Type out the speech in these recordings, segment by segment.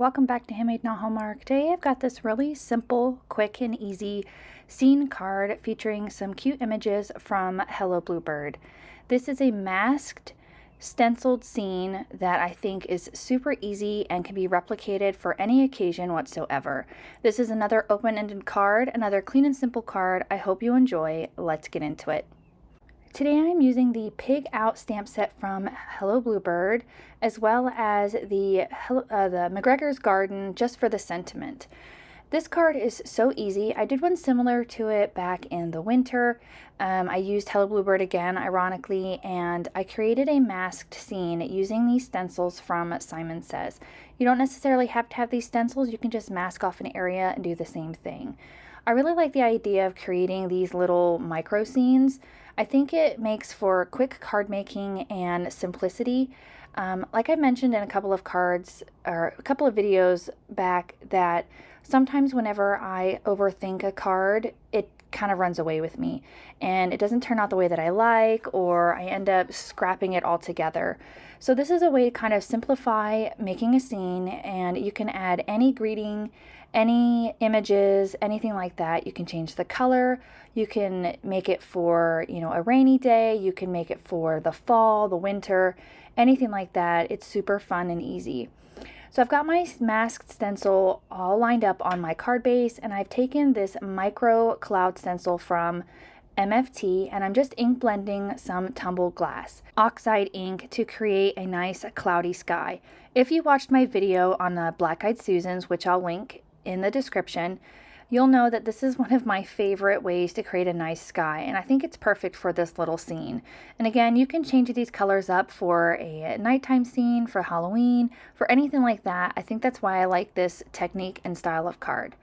welcome back to Handmade Not Hallmark. Today I've got this really simple, quick, and easy scene card featuring some cute images from Hello Bluebird. This is a masked, stenciled scene that I think is super easy and can be replicated for any occasion whatsoever. This is another open-ended card, another clean and simple card. I hope you enjoy. Let's get into it. Today I'm using the Pig Out stamp set from Hello Bluebird, as well as the McGregor's Garden just for the sentiment. This card is so easy. I did one similar to it back in the winter. I used Hello Bluebird again, ironically, and I created a masked scene using these stencils from Simon Says. You don't necessarily have to have these stencils. You can just mask off an area and do the same thing. I really like the idea of creating these little micro scenes. I think it makes for quick card making and simplicity. Like I mentioned in a couple of cards or a couple of videos back, that sometimes whenever I overthink a card, it kind of runs away with me and it doesn't turn out the way that I like, or I end up scrapping it all together. So this is a way to kind of simplify making a scene, and you can add any greeting, any images, anything like that. You can change the color. You can make it for, a rainy day. You can make it for the fall, the winter, anything like that. It's super fun and easy. So I've got my masked stencil all lined up on my card base, and I've taken this micro cloud stencil from MFT, and I'm just ink blending some tumbled glass Oxide ink to create a nice cloudy sky. If you watched my video on the Black Eyed Susans, which I'll link in the description, you'll know that this is one of my favorite ways to create a nice sky, and I think it's perfect for this little scene. And again, you can change these colors up for a nighttime scene, for Halloween, for anything like that. I think that's why I like this technique and style of card.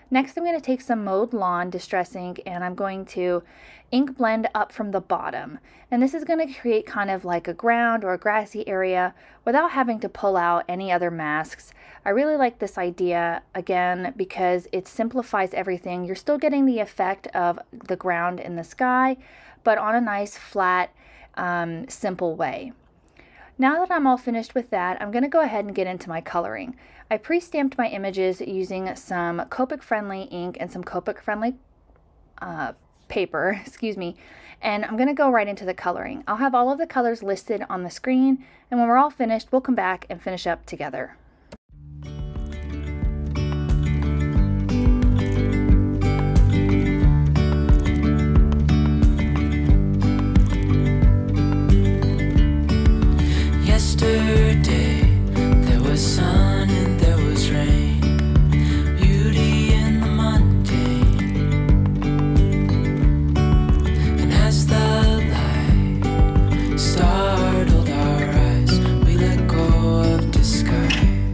Next, I'm going to take some MOWED Lawn Distress ink, and I'm going to ink blend up from the bottom. And this is going to create kind of like a ground or a grassy area without having to pull out any other masks. I really like this idea, again, because it simplifies everything. You're still getting the effect of the ground in the sky, but on a nice, flat, simple way. Now that I'm all finished with that, I'm going to go ahead and get into my coloring. I pre-stamped my images using some Copic-friendly ink and some Copic-friendly paper, and I'm going to go right into the coloring. I'll have all of the colors listed on the screen, and when we're all finished, we'll come back and finish up together. Yesterday there was sun and there was rain, beauty in the mundane. And as the light startled our eyes, we let go of disguise.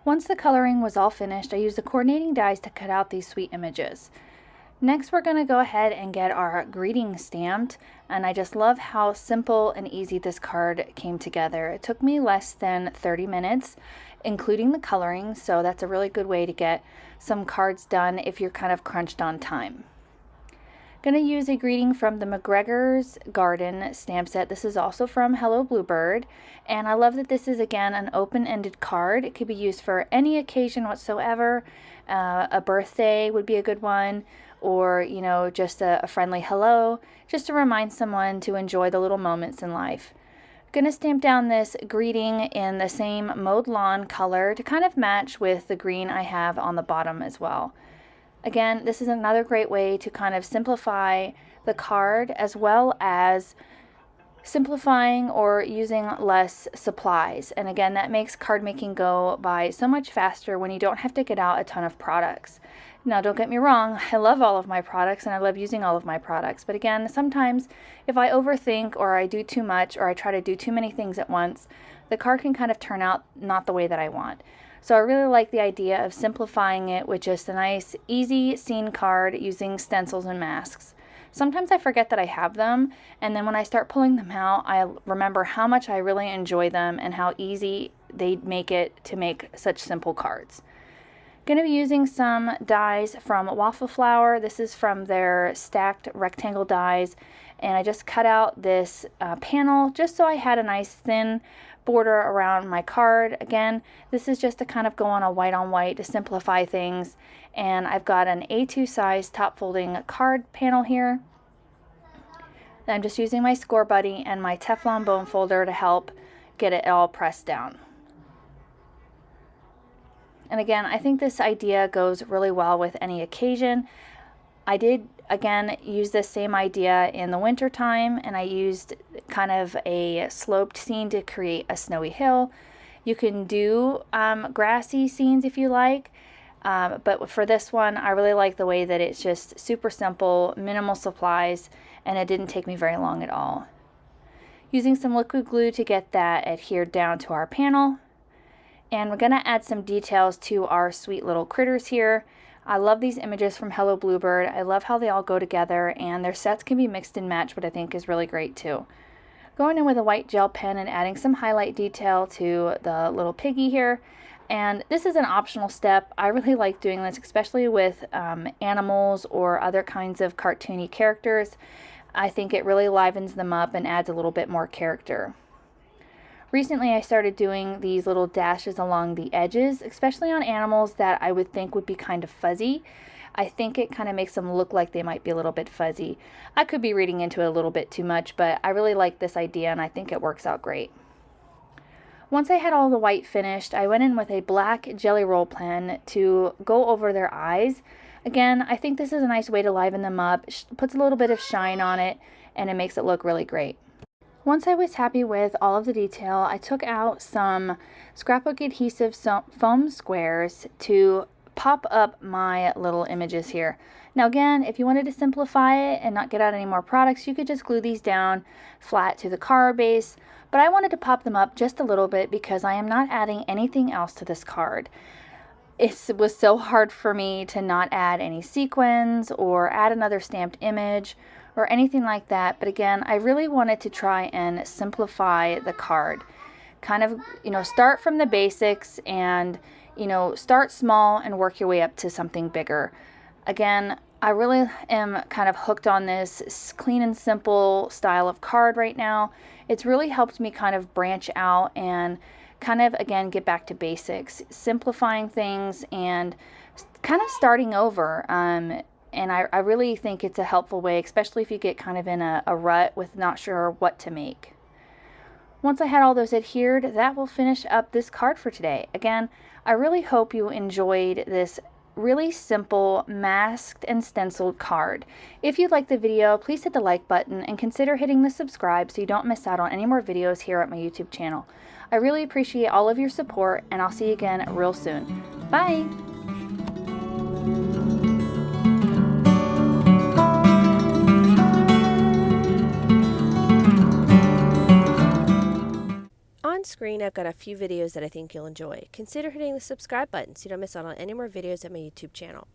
Once the coloring was all finished, I used the coordinating dies to cut out these sweet images. Next, we're going to go ahead and get our greeting stamped, and I just love how simple and easy this card came together. It took me less than 30 minutes, including the coloring, so that's a really good way to get some cards done if you're kind of crunched on time. Going to use a greeting from the McGregor's Garden stamp set. This is also from Hello Bluebird, and I love that this is again an open-ended card. It could be used for any occasion whatsoever. A birthday would be a good one, or you know, just a friendly hello, just to remind someone to enjoy the little moments in life. Going to stamp down this greeting in the same mowed lawn color to kind of match with the green I have on the bottom as well. Again, this is another great way to kind of simplify the card, as well as simplifying or using less supplies. And again, that makes card making go by so much faster when you don't have to get out a ton of products. Now, don't get me wrong, I love all of my products and I love using all of my products. But again, sometimes if I overthink or I do too much or I try to do too many things at once, the card can kind of turn out not the way that I want. So I really like the idea of simplifying it with just a nice, easy scene card using stencils and masks. Sometimes I forget that I have them, and then when I start pulling them out, I remember how much I really enjoy them and how easy they make it to make such simple cards. Going to be using some dies from Waffle Flower. This is from their stacked rectangle dies, and I just cut out this panel just so I had a nice thin border around my card. Again, this is just to kind of go on a white on white to simplify things, and I've got an A2 size top folding card panel here. I'm just using my Scor-BUDDY and my Teflon bone folder to help get it all pressed down. And again, I think this idea goes really well with any occasion. I did, again, use this same idea in the winter time, and I used kind of a sloped scene to create a snowy hill. You can do grassy scenes if you like, but for this one, I really like the way that it's just super simple, minimal supplies, and it didn't take me very long at all. Using some liquid glue to get that adhered down to our panel. And we're going to add some details to our sweet little critters here. I love these images from Hello Bluebird. I love how they all go together, and their sets can be mixed and matched, which I think is really great too. Going in with a white gel pen and adding some highlight detail to the little piggy here. And this is an optional step. I really like doing this, especially with animals or other kinds of cartoony characters. I think it really livens them up and adds a little bit more character. Recently, I started doing these little dashes along the edges, especially on animals that I would think would be kind of fuzzy. I think it kind of makes them look like they might be a little bit fuzzy. I could be reading into it a little bit too much, but I really like this idea and I think it works out great. Once I had all the white finished, I went in with a black jelly roll pen to go over their eyes. Again, I think this is a nice way to liven them up, puts a little bit of shine on it, and it makes it look really great. Once I was happy with all of the detail, I took out some scrapbook adhesive foam squares to pop up my little images here. Now again, if you wanted to simplify it and not get out any more products, you could just glue these down flat to the card base, but I wanted to pop them up just a little bit because I am not adding anything else to this card. It was so hard for me to not add any sequins or add another stamped image or anything like that. But again, I really wanted to try and simplify the card. Kind of, start from the basics and, start small and work your way up to something bigger. Again, I really am kind of hooked on this clean and simple style of card right now. It's really helped me kind of branch out and kind of, again, get back to basics, simplifying things and kind of starting over. And I really think it's a helpful way, especially if you get kind of in a rut with not sure what to make. Once I had all those adhered, that will finish up this card for today. Again, I really hope you enjoyed this really simple masked and stenciled card. If you liked the video, please hit the like button and consider hitting the subscribe so you don't miss out on any more videos here at my YouTube channel. I really appreciate all of your support, and I'll see you again real soon. Bye! screen, I've got a few videos that I think you'll enjoy. Consider hitting the subscribe button so you don't miss out on any more videos at my YouTube channel.